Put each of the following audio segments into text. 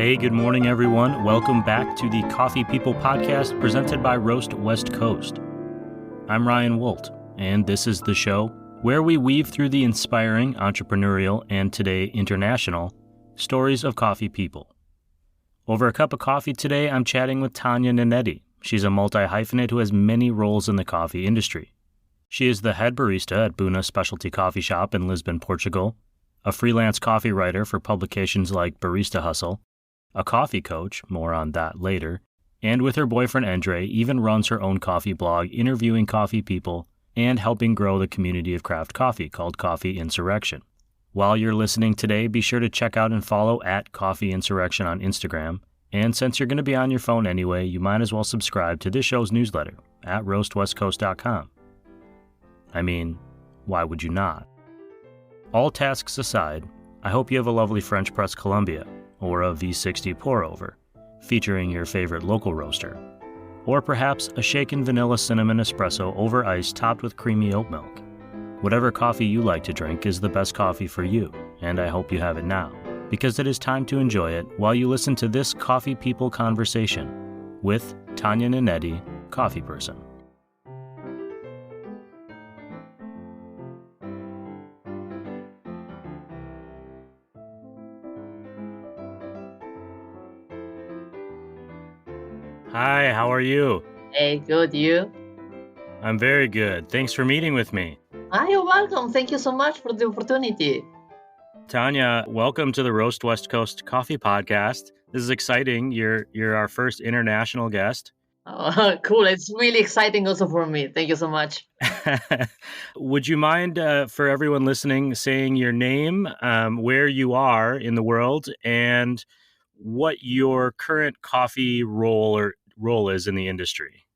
Hey, good morning, everyone. Welcome back to the Coffee People podcast presented by Roast West Coast. I'm Ryan Wolt, and this is the show where we weave through the inspiring, entrepreneurial, and today international stories of coffee people. Over a cup of coffee today, I'm chatting with Tanya Nanetti. She's a multi-hyphenate who has many roles in the coffee industry. She is the head barista at Buna Specialty Coffee Shop in Lisbon, Portugal, a freelance coffee writer for publications like Barista Hustle, a coffee coach, more on that later, and with her boyfriend Andre, even runs her own coffee blog interviewing coffee people and helping grow the community of craft coffee called Coffee Insurrection. While you're listening today, be sure to check out and follow at Coffee Insurrection on Instagram. And since you're going to be on your phone anyway, you might as well subscribe to this show's newsletter at roastwestcoast.com. I mean, why would you not? All tasks aside, I hope you have a lovely French press Columbia or a V60 pour-over featuring your favorite local roaster, or perhaps a shaken vanilla cinnamon espresso over ice topped with creamy oat milk. Whatever coffee you like to drink is the best coffee for you, and I hope you have it now, because it is time to enjoy it while you listen to this Coffee People conversation with Tanya Nanetti, coffee person. Hi, how are you? Hey, good, you? I'm very good. Thanks for meeting with me. You're welcome. Thank you so much for the opportunity. Tanya, welcome to the Roast West Coast Coffee Podcast. This is exciting. You're our first international guest. Oh, cool. It's really exciting also for me. Thank you so much. Would you mind, for everyone listening, saying your name, where you are in the world, and what your current coffee role is in the industry?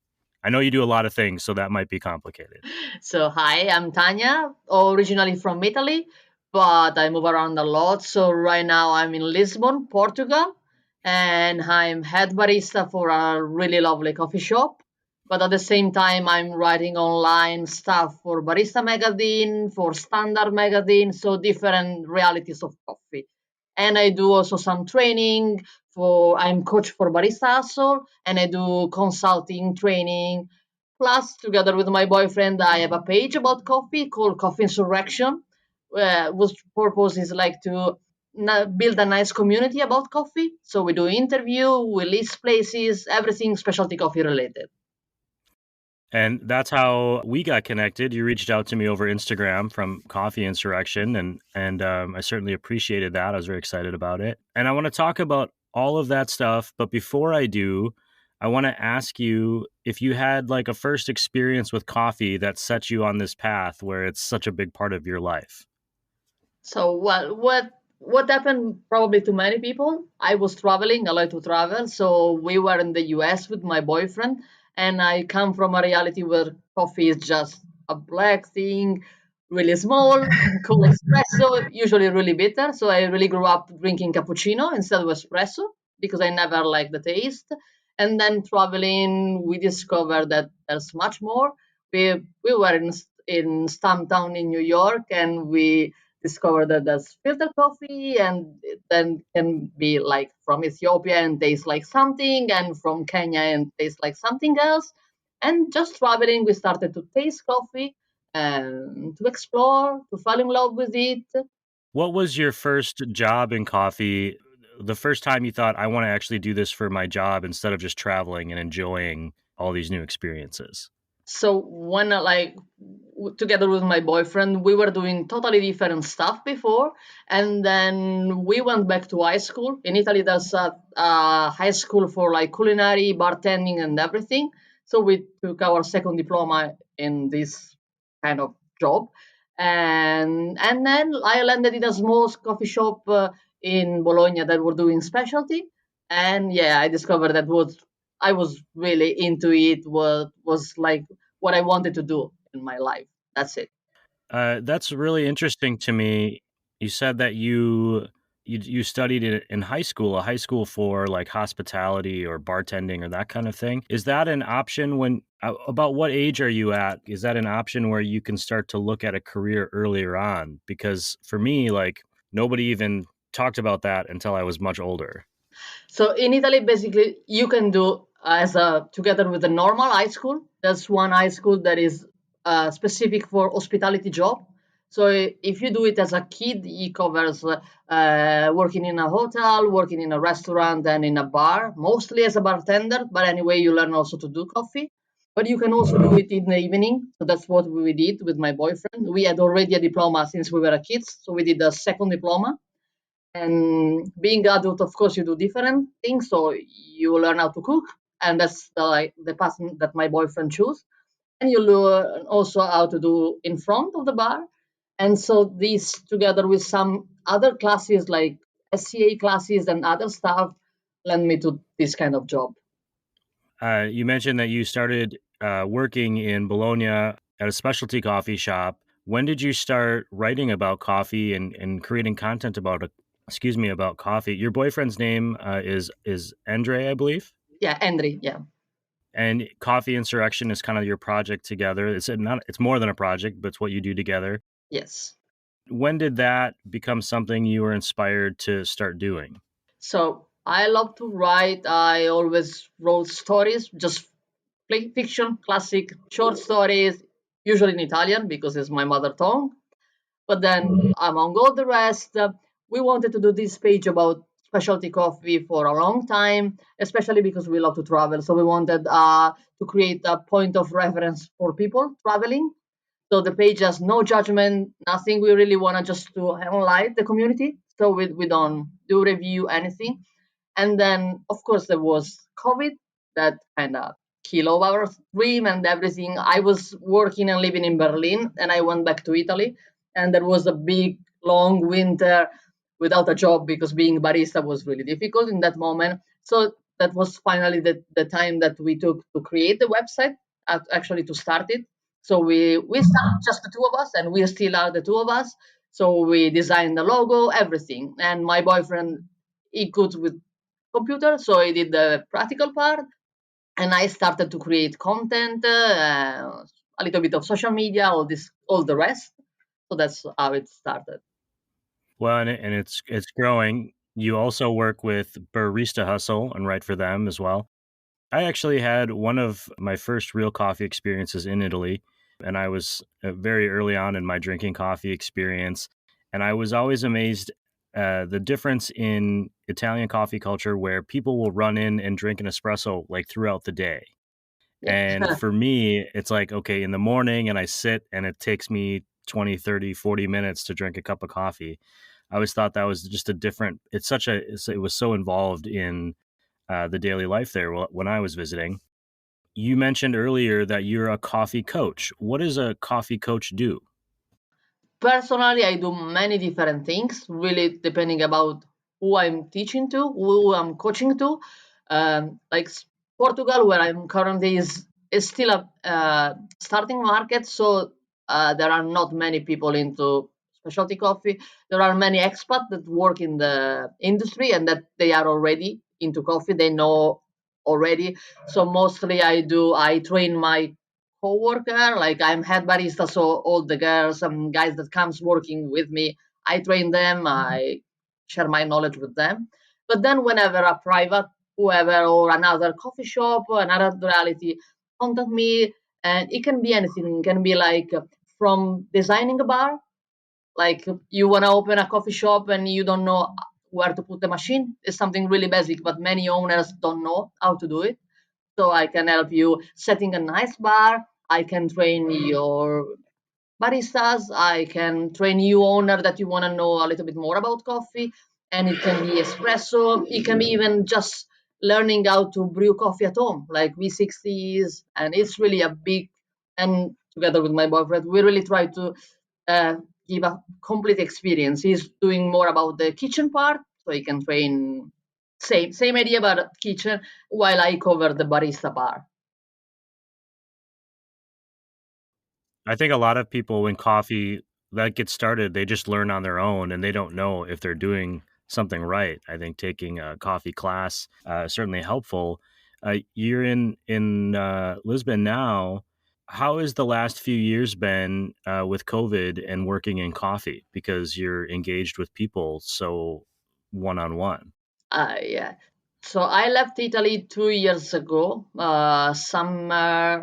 I know you do a lot of things, so that might be complicated. So, hi, I'm Tanya, originally from Italy, but I move around a lot. So, right now I'm in Lisbon, Portugal, and I'm head barista for a really lovely coffee shop. But at the same time, I'm writing online stuff for Barista Magazine, for Standard Magazine, so different realities of coffee. And I do also some training I'm coach for Barista Hustle, and I do consulting training. Plus, together with my boyfriend, I have a page about coffee called Coffee Insurrection, whose purpose is like to build a nice community about coffee. So we do interview, we list places, everything specialty coffee related. And that's how we got connected. You reached out to me over Instagram from Coffee Insurrection, and I certainly appreciated that. I was very excited about it. And I want to talk about all of that stuff. But before I do, I want to ask you if you had like a first experience with coffee that set you on this path where it's such a big part of your life. So what happened probably to many people? I was traveling, I like to travel. So we were in the US with my boyfriend, and I come from a reality where coffee is just a black thing, really small, cool espresso, usually really bitter. So I really grew up drinking cappuccino instead of espresso because I never liked the taste. And then traveling, we discovered that there's much more. We were in Stumptown in New York, and we discovered that there's filter coffee, and it then can be like from Ethiopia and taste like something, and from Kenya and taste like something else. And just traveling, we started to taste coffee and to explore, to fall in love with it. What was your first job in coffee? The first time you thought, I want to actually do this for my job instead of just traveling and enjoying all these new experiences? So when together with my boyfriend, we were doing totally different stuff before, and then we went back to high school. In Italy, there's a high school for like culinary, bartending, and everything. So we took our second diploma in this kind of job, and then I landed in a small coffee shop in Bologna that were doing specialty, and yeah, I discovered that I was really into it. Was like what I wanted to do in my life. That's it. That's really interesting to me. You said that you studied it in high school, a high school for like hospitality or bartending or that kind of thing. Is that an option about what age are you at? Is that an option where you can start to look at a career earlier on? Because for me, like nobody even talked about that until I was much older. So in Italy, basically, you can do as a together with the normal high school. That's one high school that is specific for hospitality job. So if you do it as a kid, it covers working in a hotel, working in a restaurant, and in a bar, mostly as a bartender. But anyway, you learn also to do coffee. But you can also do it in the evening. So that's what we did with my boyfriend. We had already a diploma since we were kids, so we did a second diploma. And being adult, of course, you do different things. So you learn how to cook, and that's the path that my boyfriend chose. And you learn also how to do in front of the bar. And so these, together with some other classes like SCA classes and other stuff, led me to this kind of job. You mentioned that you started working in Bologna at a specialty coffee shop. When did you start writing about coffee and creating content about coffee? Your boyfriend's name is Andre, I believe. Yeah, Henry. Yeah. And Coffee Insurrection is kind of your project together. It's more than a project, but it's what you do together. Yes. When did that become something you were inspired to start doing? So I love to write. I always wrote stories, just fiction, classic short stories, usually in Italian because it's my mother tongue. But then, among all the rest, we wanted to do this page about specialty coffee for a long time, especially because we love to travel. So we wanted to create a point of reference for people traveling. So the page has no judgment, nothing. We really want to just to highlight the community. So we don't do review anything. And then, of course, there was COVID that kind of killed our dream and everything. I was working and living in Berlin, and I went back to Italy. And there was a big, long winter without a job because being barista was really difficult in that moment. So that was finally the time that we took to create the website, actually to start it. So we started just the two of us, and we still are the two of us. So we designed the logo, everything. And my boyfriend, he could with computer, so I did the practical part, and I started to create content, a little bit of social media, all the rest. So that's how it started. Well, and it's growing. You also work with Barista Hustle and write for them as well. I actually had one of my first real coffee experiences in Italy, and I was very early on in my drinking coffee experience, and I was always amazed the difference in Italian coffee culture where people will run in and drink an espresso like throughout the day. Yeah. And for me, it's like, okay, in the morning and I sit and it takes me 20, 30, 40 minutes to drink a cup of coffee. I always thought that was just a different, it was so involved in the daily life there when I was visiting. You mentioned earlier that you're a coffee coach. What does a coffee coach do? Personally, I do many different things, really depending about who I'm teaching to, who I'm coaching to. Like Portugal, where I'm currently, is still a starting market, so there are not many people into specialty coffee. There are many expats that work in the industry and that they are already into coffee. They know already. So mostly I train my coworker, like I'm head barista, so all the girls and guys that comes working with me, I train them, I share my knowledge with them. But then whenever a private, whoever, or another coffee shop or another reality contact me, and it can be anything. It can be like from designing a bar, like you want to open a coffee shop and you don't know where to put the machine. It's something really basic, but many owners don't know how to do it. So I can help you setting a nice bar. I can train your baristas. I can train you owner that you want to know a little bit more about coffee. And it can be espresso. It can be even just learning how to brew coffee at home, like V60s. And it's really a big, and together with my boyfriend, we really try to uh, give a complete experience. He's doing more about the kitchen part, so he can train same idea about kitchen, while I cover the barista part. I think a lot of people when coffee that gets started, they just learn on their own and they don't know if they're doing something right. I think taking a coffee class is certainly helpful. You're in Lisbon now. How has the last few years been with COVID and working in coffee because you're engaged with people so one on one? Yeah. So I left Italy 2 years ago, summer,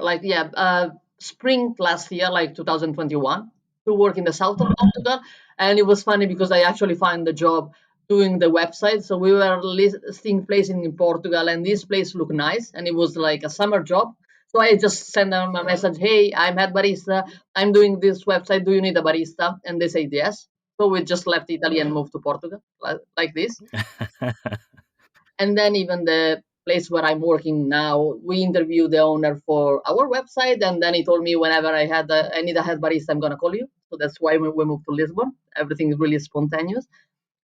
spring last year, like 2021, to work in the south of Portugal. And it was funny because I actually found the job doing the website. So we were listing places in Portugal, and this place looked nice, and it was like a summer job. So I just sent them a message, hey, I'm head barista. I'm doing this website. Do you need a barista? And they said yes. So we just left Italy and moved to Portugal like this. And then even the place where I'm working now, we interviewed the owner for our website, and then he told me whenever I need a head barista, I'm gonna call you. So that's why we moved to Lisbon. Everything is really spontaneous.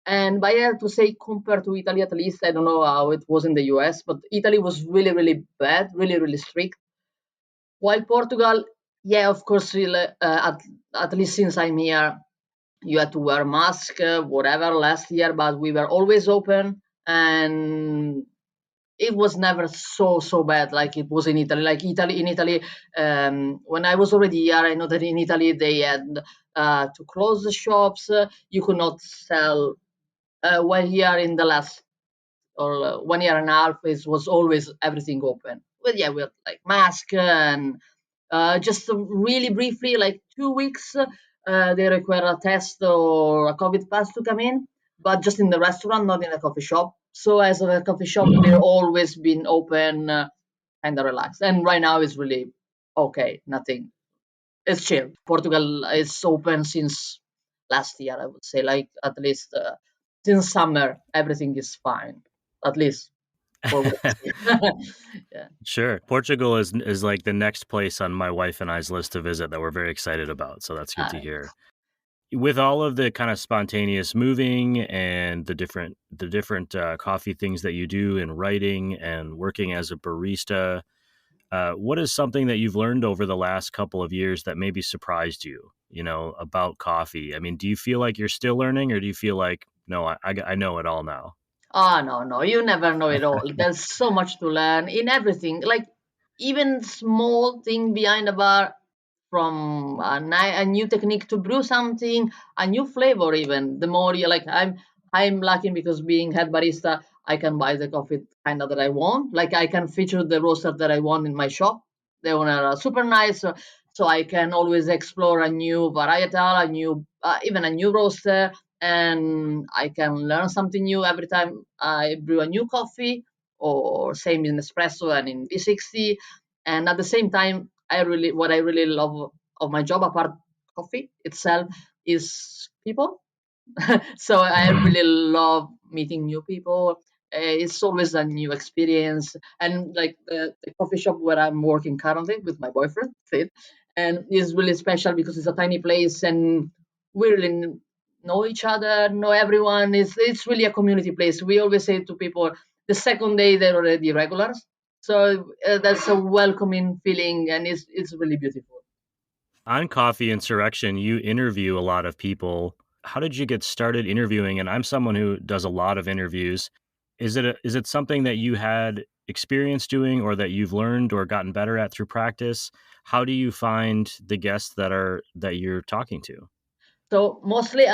And I have to say, compared to Italy, at least I don't know how it was in the US, but Italy was really, really bad, really, really strict. While Portugal, yeah, of course, really, at least since I'm here, you had to wear a mask, whatever, last year, but we were always open, and it was never so bad like it was in Italy. Like in Italy, when I was already here, I know that in Italy they had to close the shops. You could not sell. While here in the last or 1 year and a half, it was always everything open. But yeah, with like mask and just really briefly, like 2 weeks, they require a test or a COVID pass to come in, but just in the restaurant, not in a coffee shop. So as a coffee shop, they've always been open, kind of relaxed. And right now it's really okay, nothing. It's chill. Portugal is open since last year, I would say, like at least since summer, everything is fine, at least for what I see. Yeah. Sure. Portugal is like the next place on my wife and I's list to visit that we're very excited about. So that's good to Uh, hear. With all of the kind of spontaneous moving and the different coffee things that you do in writing and working as a barista, what is something that you've learned over the last couple of years that maybe surprised you, about coffee? I mean, do you feel like you're still learning, or do you feel like, no, I know it all now? Oh, no, no, you never know it all. There's so much to learn in everything. Like even small thing behind a bar, from a new technique to brew something, a new flavor even. The more you like, I'm lucky because being head barista, I can buy the coffee kind of that I want. Like I can feature the roaster that I want in my shop. They are super nice, so I can always explore a new varietal, a new even a new roaster, and I can learn something new every time I brew a new coffee, or same in espresso and in V60. And at the same time, what I really love of my job, apart coffee itself, is people. So I really love meeting new people. It's always a new experience. And like the coffee shop where I'm working currently with my boyfriend, Sid, and it's really special because it's a tiny place, and we really know each other, know everyone. It's really a community place. We always say to people, the second day they're already regulars. So that's a welcoming feeling, and it's really beautiful. On Coffee Insurrection, you interview a lot of people. How did you get started interviewing? And I'm someone who does a lot of interviews. Is it something that you had experience doing, or that you've learned or gotten better at through practice? How do you find the guests that you're talking to? So mostly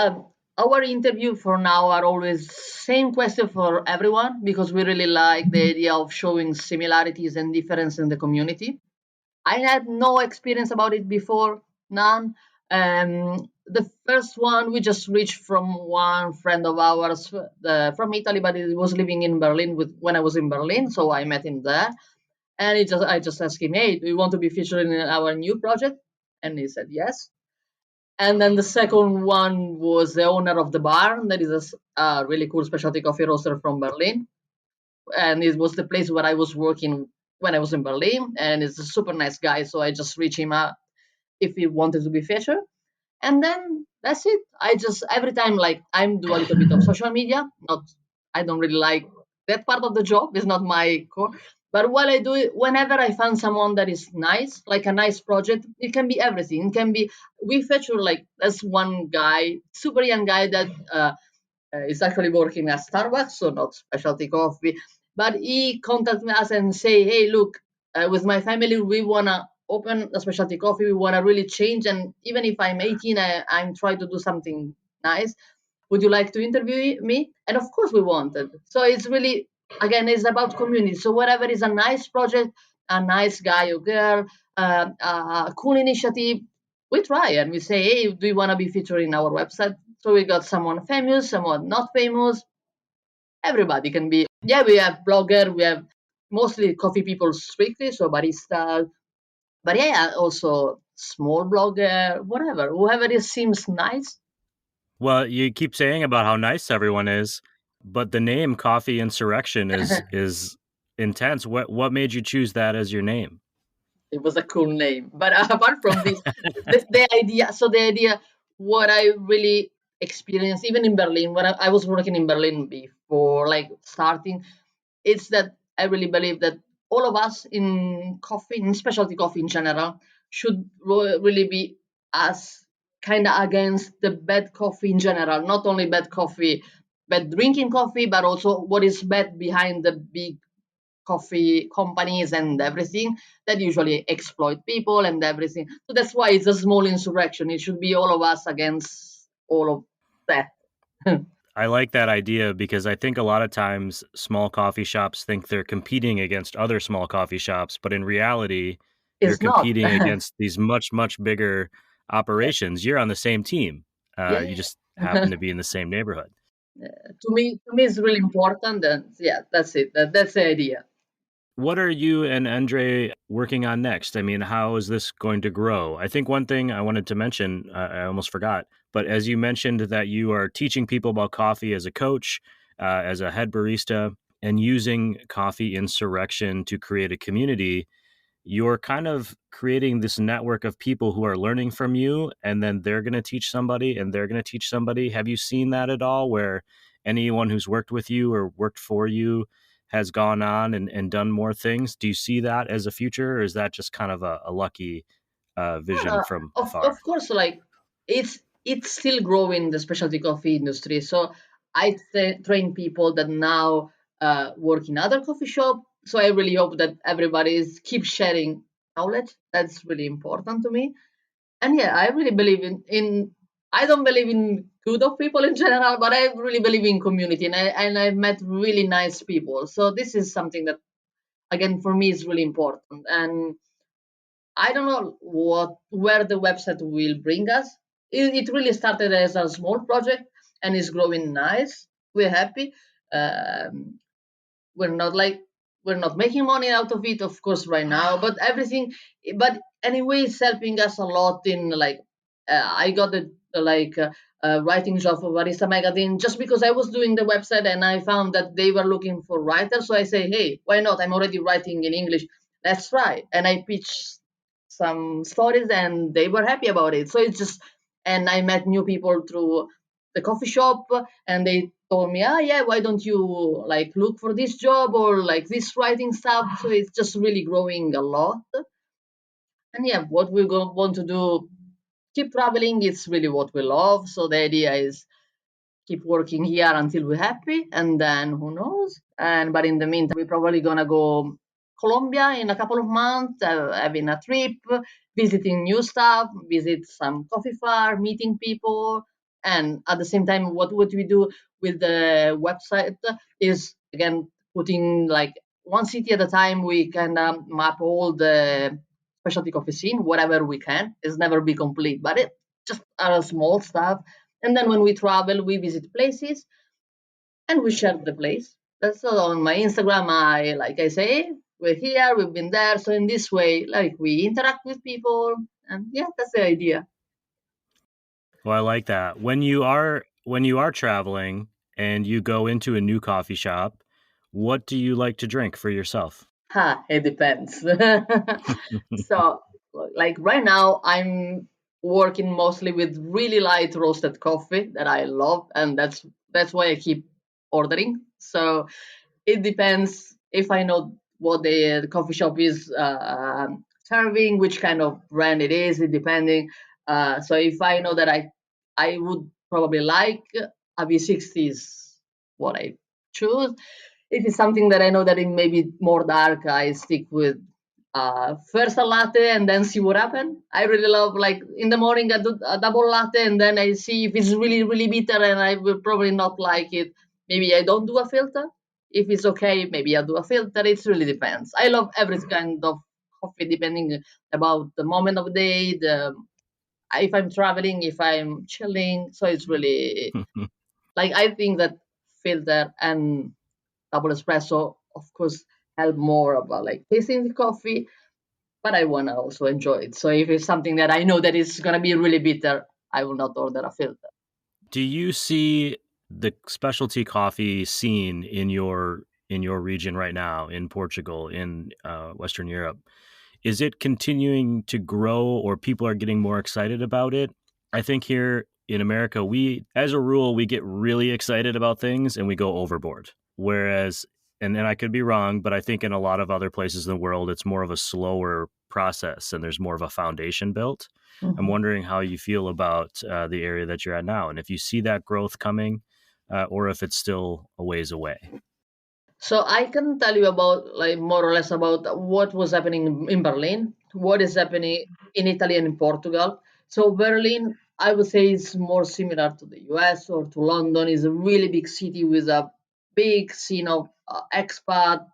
our interview for now are always same question for everyone because we really like the idea of showing similarities and difference in the community. I had no experience about it before, none. The first one we just reached from one friend of ours from Italy, but he was living in Berlin with when I was in Berlin, so I met him there. And I just asked him, "Hey, do you want to be featured in our new project?" And he said yes. And then the second one was the owner of the bar. That is a really cool specialty coffee roaster from Berlin. And it was the place where I was working when I was in Berlin. And it's a super nice guy. So I just reached him out if he wanted to be featured. And then that's it. I just, every time, like, I'm do a little bit of social media. Not, I don't really like that part of the job. It's not my core. But while I do it, whenever I find someone that is nice, like a nice project, it can be everything. It can be, we feature like, there's one guy, super young guy that is actually working at Starbucks, so not specialty coffee. But he contacted us and say, "Hey, look, with my family, we wanna open a specialty coffee. We wanna really change. And even if I'm 18, I'm trying to do something nice. would you like to interview me? And of course we wanted. So it's really, again, it's about community. So whatever is a nice project, a nice guy or girl, a cool initiative, we try and we say, hey, do you want to be featured in our website? So we got someone famous, someone not famous. Everybody can be. Yeah, we have blogger, we have mostly coffee people strictly, so barista. But yeah, also small blogger, whatever, whoever it seems nice. Well, you keep saying about how nice everyone is, but the name Coffee Insurrection is intense. What made you choose that as your name? It was a cool name. But apart from this, the idea, what I really experienced, even in Berlin, when I was working in Berlin before, like starting, it's that I really believe that all of us in coffee, in specialty coffee in general, should really be as kind of against the bad coffee in general, not only bad coffee, bad drinking coffee, but also what is bad behind the big coffee companies and everything that usually exploit people and everything. So that's why it's a small insurrection. It should be all of us against all of that. I like that idea because I think a lot of times small coffee shops think they're competing against other small coffee shops, but in reality, you're It's not. competing against these much, much bigger operations. You're on the same team. Yeah. You just happen to be in the same neighborhood. To me, it's really important. And yeah, that's it. That's the idea. What are you and Andre working on next? I mean, how is this going to grow? I think one thing I wanted to mention, I almost forgot, but as you mentioned that you are teaching people about coffee as a coach, as a head barista, and using Coffee Insurrection to create a community, you're kind of creating this network of people who are learning from you, and then they're going to teach somebody and they're going to teach somebody. Have you seen that at all, where anyone who's worked with you or worked for you has gone on and done more things? Do you see that as a future, or is that just kind of a lucky vision Uh, from of afar? course, like it's still growing the specialty coffee industry. So I train people that now work in other coffee shop. So I really hope that everybody is keep sharing knowledge. That's really important to me. And yeah, I really believe in I don't believe in good of people in general, but I really believe in community, and I've met really nice people. So this is something that again for me is really important. And I don't know where the website will bring us. It really started as a small project and is growing nice. We're happy. Um, we're not like we're not making money out of it, of course, right now. But everything, but anyway, it's helping us a lot in like I got the like writing job for Barista Magazine just because I was doing the website and I found that they were looking for writers. So I say, hey, why not? I'm already writing in English. Let's try. And I pitched some stories and they were happy about it. So it's just, and I met new people through the coffee shop and they told me, ah, yeah, why don't you like look for this job or like this writing stuff? So it's just really growing a lot. And yeah, what we're going to want to do, keep traveling. It's really what we love. So the idea is keep working here until we're happy, and then who knows. And but in the meantime we're probably gonna go Colombia in a couple of months, having a trip, visiting new stuff, visit some coffee farm, meeting people. And at the same time what we do with the website is again putting like one city at a time. We can map all the specialty coffee scene whatever we can. It's never be complete, but it just are small stuff. And then when we travel, we visit places and we share the place. That's all on my Instagram. Like I say, we're here, we've been there. So in this way, like we interact with people, and yeah, that's the idea. Well, I like that. When you are traveling and you go into a new coffee shop, what do you like to drink for yourself? Ha, it depends. So, like right now, I'm working mostly with really light roasted coffee that I love, and that's why I keep ordering. So it depends if I know what the coffee shop is serving, which kind of brand it is, it depending. So if I know that I would probably like a V60 is what I choose. If it's something that I know that it may be more dark, I stick with first a latte and then see what happens. I really love, like, in the morning I do a double latte and then I see if it's really really bitter and I will probably not like it. Maybe I don't do a filter. If it's okay, maybe I do a filter. It really depends. I love every kind of coffee depending about the moment of the day, the if I'm traveling, if I'm chilling. So it's really, like, I think that filter and double espresso, of course, help more about like tasting the coffee, but I want to also enjoy it. So if it's something that I know that is going to be really bitter, I will not order a filter. Do you see the specialty coffee scene in your region right now, in Portugal, in Western Europe? Is it continuing to grow, or people are getting more excited about it? I think here in America, we, as a rule, we get really excited about things and we go overboard. Whereas, and I could be wrong, but I think in a lot of other places in the world, it's more of a slower process and there's more of a foundation built. I'm Mhm. wondering how you feel about the area that you're at now, and if you see that growth coming, or if it's still a ways away. So I can tell you about, like, more or less about what was happening in Berlin, what is happening in Italy and in Portugal. So Berlin, I would say, is more similar to the US or to London. Is a really big city with a big scene of expat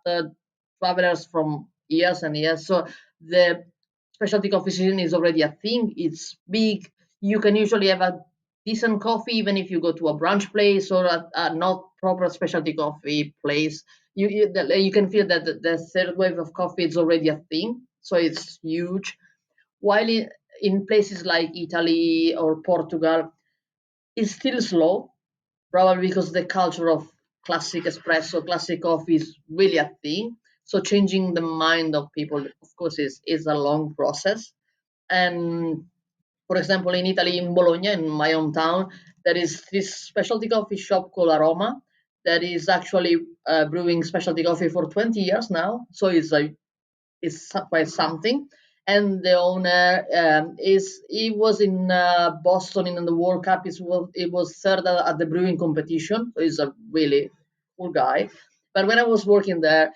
travelers from years and years. So the specialty coffee scene is already a thing. It's big. You can usually have a decent coffee even if you go to a brunch place or a not proper specialty coffee place. You can feel that the third wave of coffee is already a thing, so it's huge. While in places like Italy or Portugal, it's still slow, probably because the culture of classic espresso, classic coffee is really a thing. So changing the mind of people, of course, is a long process. And for example, in Italy, in Bologna, in my hometown, there is this specialty coffee shop called Aroma that is actually brewing specialty coffee for 20 years now. So it's quite something. And the owner is he was in Boston in the World Cup. It was third at the brewing competition. So he's a really cool guy. But when I was working there,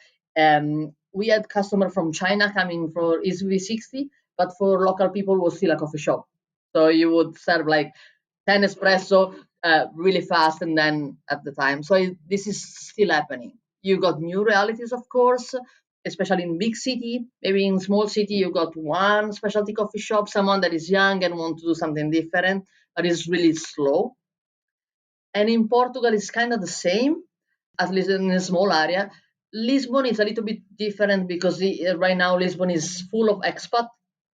we had customer from China coming for his V60, but for local people was still a coffee shop. So you would serve like 10 espresso really fast and then at the time. So this is still happening. You got new realities, of course, especially in big city. Maybe in small city, you got one specialty coffee shop, someone that is young and want to do something different, but it's really slow. And in Portugal, it's kind of the same, at least in a small area. Lisbon is a little bit different because right now Lisbon is full of expat,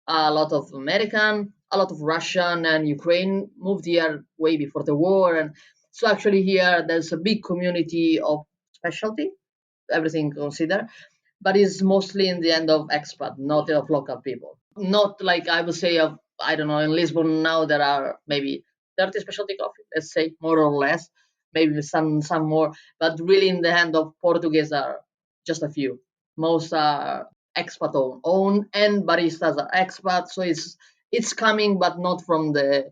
a lot of American, a lot of Russian and Ukraine moved here way before the war. And so actually here there's a big community of specialty, everything considered, but it's mostly in the end of expat, not of local people. Not like I would say of, I don't know, in Lisbon now there are maybe 30 specialty coffee, let's say, more or less, maybe some more, but really in the hand of Portuguese are just a few. Most are expat own and baristas are expat, so it's coming, but not from the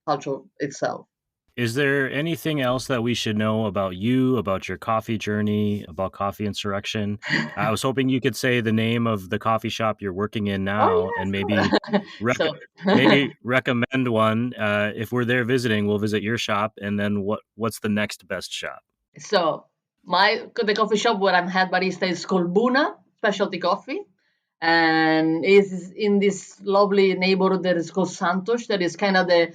culture itself. Is there anything else that we should know about you, about your coffee journey, about Coffee Insurrection? I was hoping you could say the name of the coffee shop you're working in now, and maybe Oh rec- yeah. maybe recommend one. If we're there visiting, we'll visit your shop, and then what's the next best shop? So the coffee shop where I'm head barista is called Buna Specialty Coffee, and is in this lovely neighborhood that is called Santos. That is kind of the,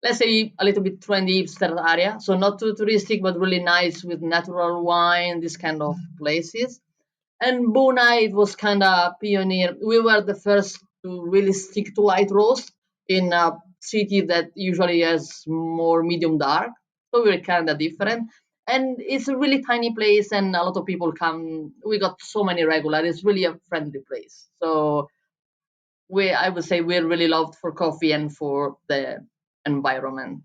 let's say, a little bit trendy hipster area. So not too touristic, but really nice with natural wine, this kind of places. And Buna, it was kind of pioneer. We were the first to really stick to light roast in a city that usually has more medium dark. So we're kind of different. And it's a really tiny place, and a lot of people come. We got so many regulars. It's really a friendly place. So I would say, we're really loved for coffee and for the environment.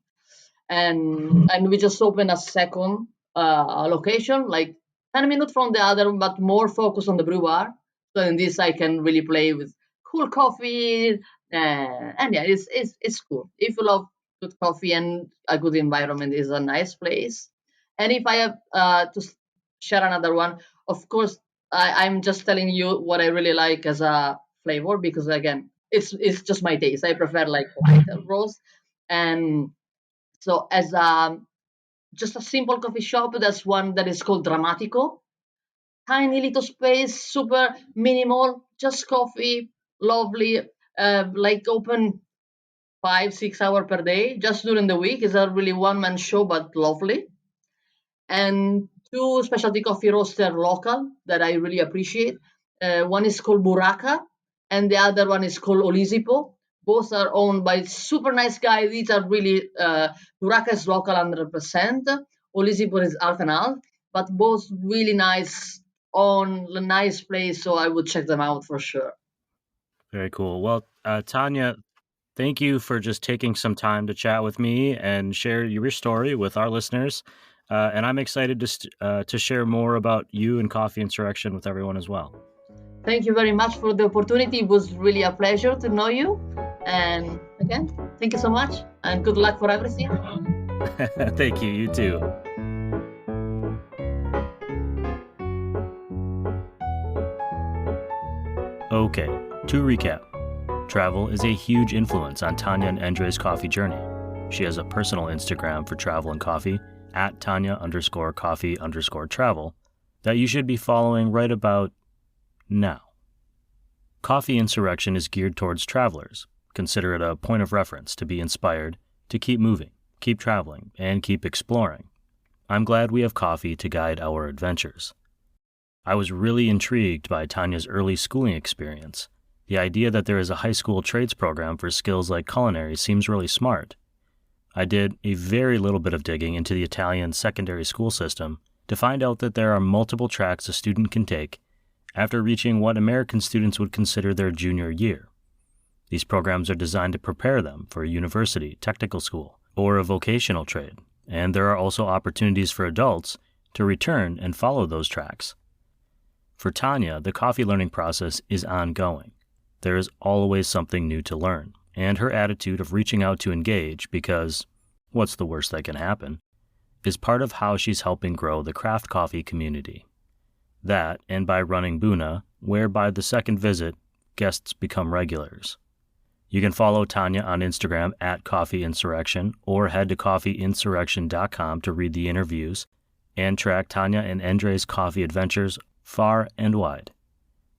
And we just opened a second location, like 10 minutes from the other, but more focused on the brew bar. So in this, I can really play with cool coffee, and yeah, it's cool. If you love good coffee and a good environment, is a nice place. And if I have to share another one, of course, I'm just telling you what I really like as a flavor because again, it's just my taste. I prefer like white roast, and so as a just a simple coffee shop, that's one that is called Dramatico. Tiny little space, super minimal, just coffee, lovely, like open 5 6 hours per day. Just during the week, it's a really one man show, but lovely. And two specialty coffee roaster local that I really appreciate. One is called Buraka, and the other one is called Olisipo. Both are owned by super nice guys. These are really Buraka is local 100%. Olisipo is half and half, but both really nice on a nice place. So I would check them out for sure. Very cool. Well, Tanya, thank you for just taking some time to chat with me and share your story with our listeners. And I'm excited to share more about you and Coffee Insurrection with everyone as well. Thank you very much for the opportunity. It was really a pleasure to know you. And again, thank you so much and good luck for everything. Thank you. You too. Okay, to recap. Travel is a huge influence on Tanya and Andre's coffee journey. She has a personal Instagram for travel and coffee at Tanya_coffee_travel that you should be following right about now. Coffee Insurrection is geared towards travelers. Consider it a point of reference to be inspired to keep moving, keep traveling, and keep exploring. I'm glad we have coffee to guide our adventures. I was really intrigued by Tanya's early schooling experience. The idea that there is a high school trades program for skills like culinary seems really smart. I did a very little bit of digging into the Italian secondary school system to find out that there are multiple tracks a student can take after reaching what American students would consider their junior year. These programs are designed to prepare them for a university, technical school, or a vocational trade, and there are also opportunities for adults to return and follow those tracks. For Tanya, the coffee learning process is ongoing. There is always something new to learn, and her attitude of reaching out to engage because, what's the worst that can happen, is part of how she's helping grow the craft coffee community. That, and by running Buna, where by the second visit, guests become regulars. You can follow Tanya on Instagram at Coffee Insurrection or head to coffeeinsurrection.com to read the interviews and track Tanya and Andre's coffee adventures far and wide.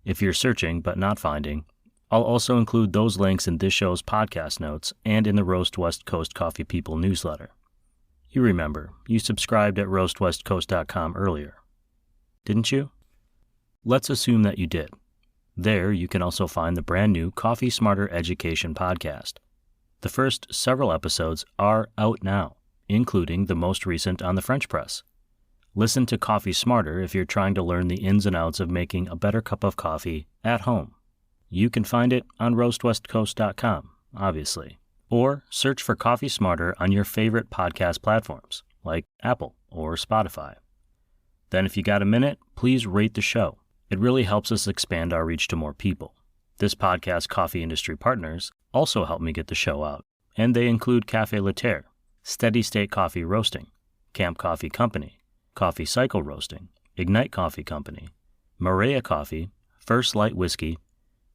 If you're searching but not finding, I'll also include those links in this show's podcast notes and in the Roast West Coast Coffee People newsletter. You remember, you subscribed at roastwestcoast.com earlier, didn't you? Let's assume that you did. There, you can also find the brand new Coffee Smarter Education podcast. The first several episodes are out now, including the most recent on the French press. Listen to Coffee Smarter if you're trying to learn the ins and outs of making a better cup of coffee at home. You can find it on roastwestcoast.com, obviously, or search for Coffee Smarter on your favorite podcast platforms, like Apple or Spotify. Then if you got a minute, please rate the show. It really helps us expand our reach to more people. This podcast's coffee industry partners also help me get the show out, and they include Café Laterre, Steady State Coffee Roasting, Camp Coffee Company, Coffee Cycle Roasting, Ignite Coffee Company, Maria Coffee, First Light Whiskey,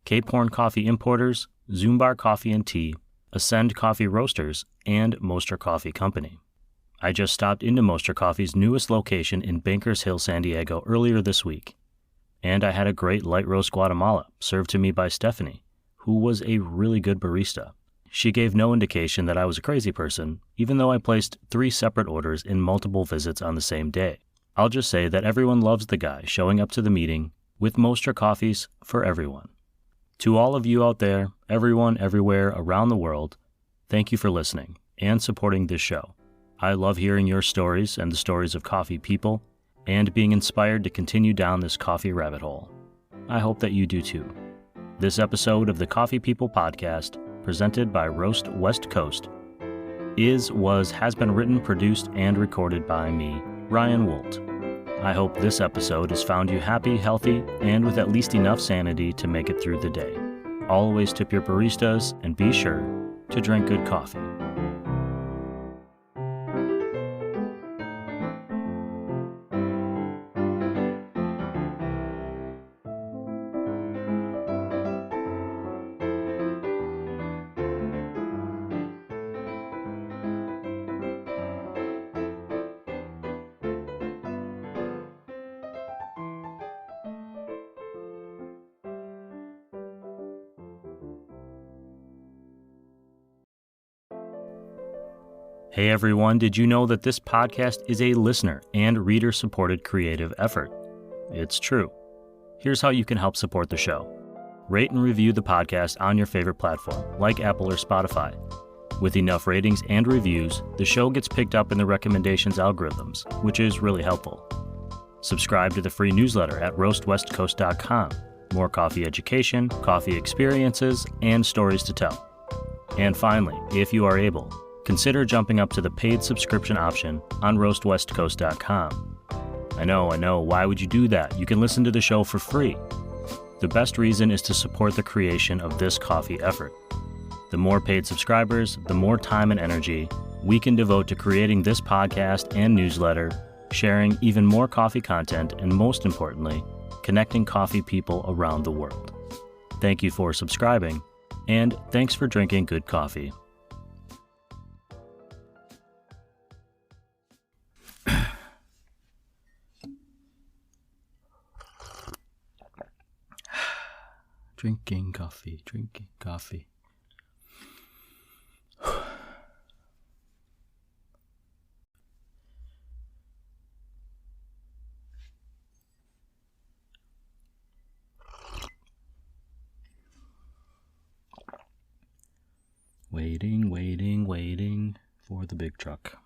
Cape Horn Coffee Importers, Zumbar Coffee and Tea, Ascend Coffee Roasters, and Moster Coffee Company. I just stopped into Moster Coffee's newest location in Bankers Hill, San Diego earlier this week, and I had a great light roast Guatemala served to me by Stephanie, who was a really good barista. She gave no indication that I was a crazy person, even though I placed 3 separate orders in multiple visits on the same day. I'll just say that everyone loves the guy showing up to the meeting with Moster Coffees for everyone. To all of you out there, everyone, everywhere, around the world, thank you for listening and supporting this show. I love hearing your stories and the stories of coffee people and being inspired to continue down this coffee rabbit hole. I hope that you do too. This episode of the Coffee People podcast, presented by Roast West Coast, has been written, produced, and recorded by me, Ryan Wolt. I hope this episode has found you happy, healthy, and with at least enough sanity to make it through the day. Always tip your baristas and be sure to drink good coffee. Hey everyone, did you know that this podcast is a listener and reader-supported creative effort? It's true. Here's how you can help support the show. Rate and review the podcast on your favorite platform, like Apple or Spotify. With enough ratings and reviews, the show gets picked up in the recommendations algorithms, which is really helpful. Subscribe to the free newsletter at roastwestcoast.com. More coffee education, coffee experiences, and stories to tell. And finally, if you are able, consider jumping up to the paid subscription option on roastwestcoast.com. I know, why would you do that? You can listen to the show for free. The best reason is to support the creation of this coffee effort. The more paid subscribers, the more time and energy we can devote to creating this podcast and newsletter, sharing even more coffee content, and most importantly, connecting coffee people around the world. Thank you for subscribing, and thanks for drinking good coffee. Drinking coffee. Waiting for the big truck.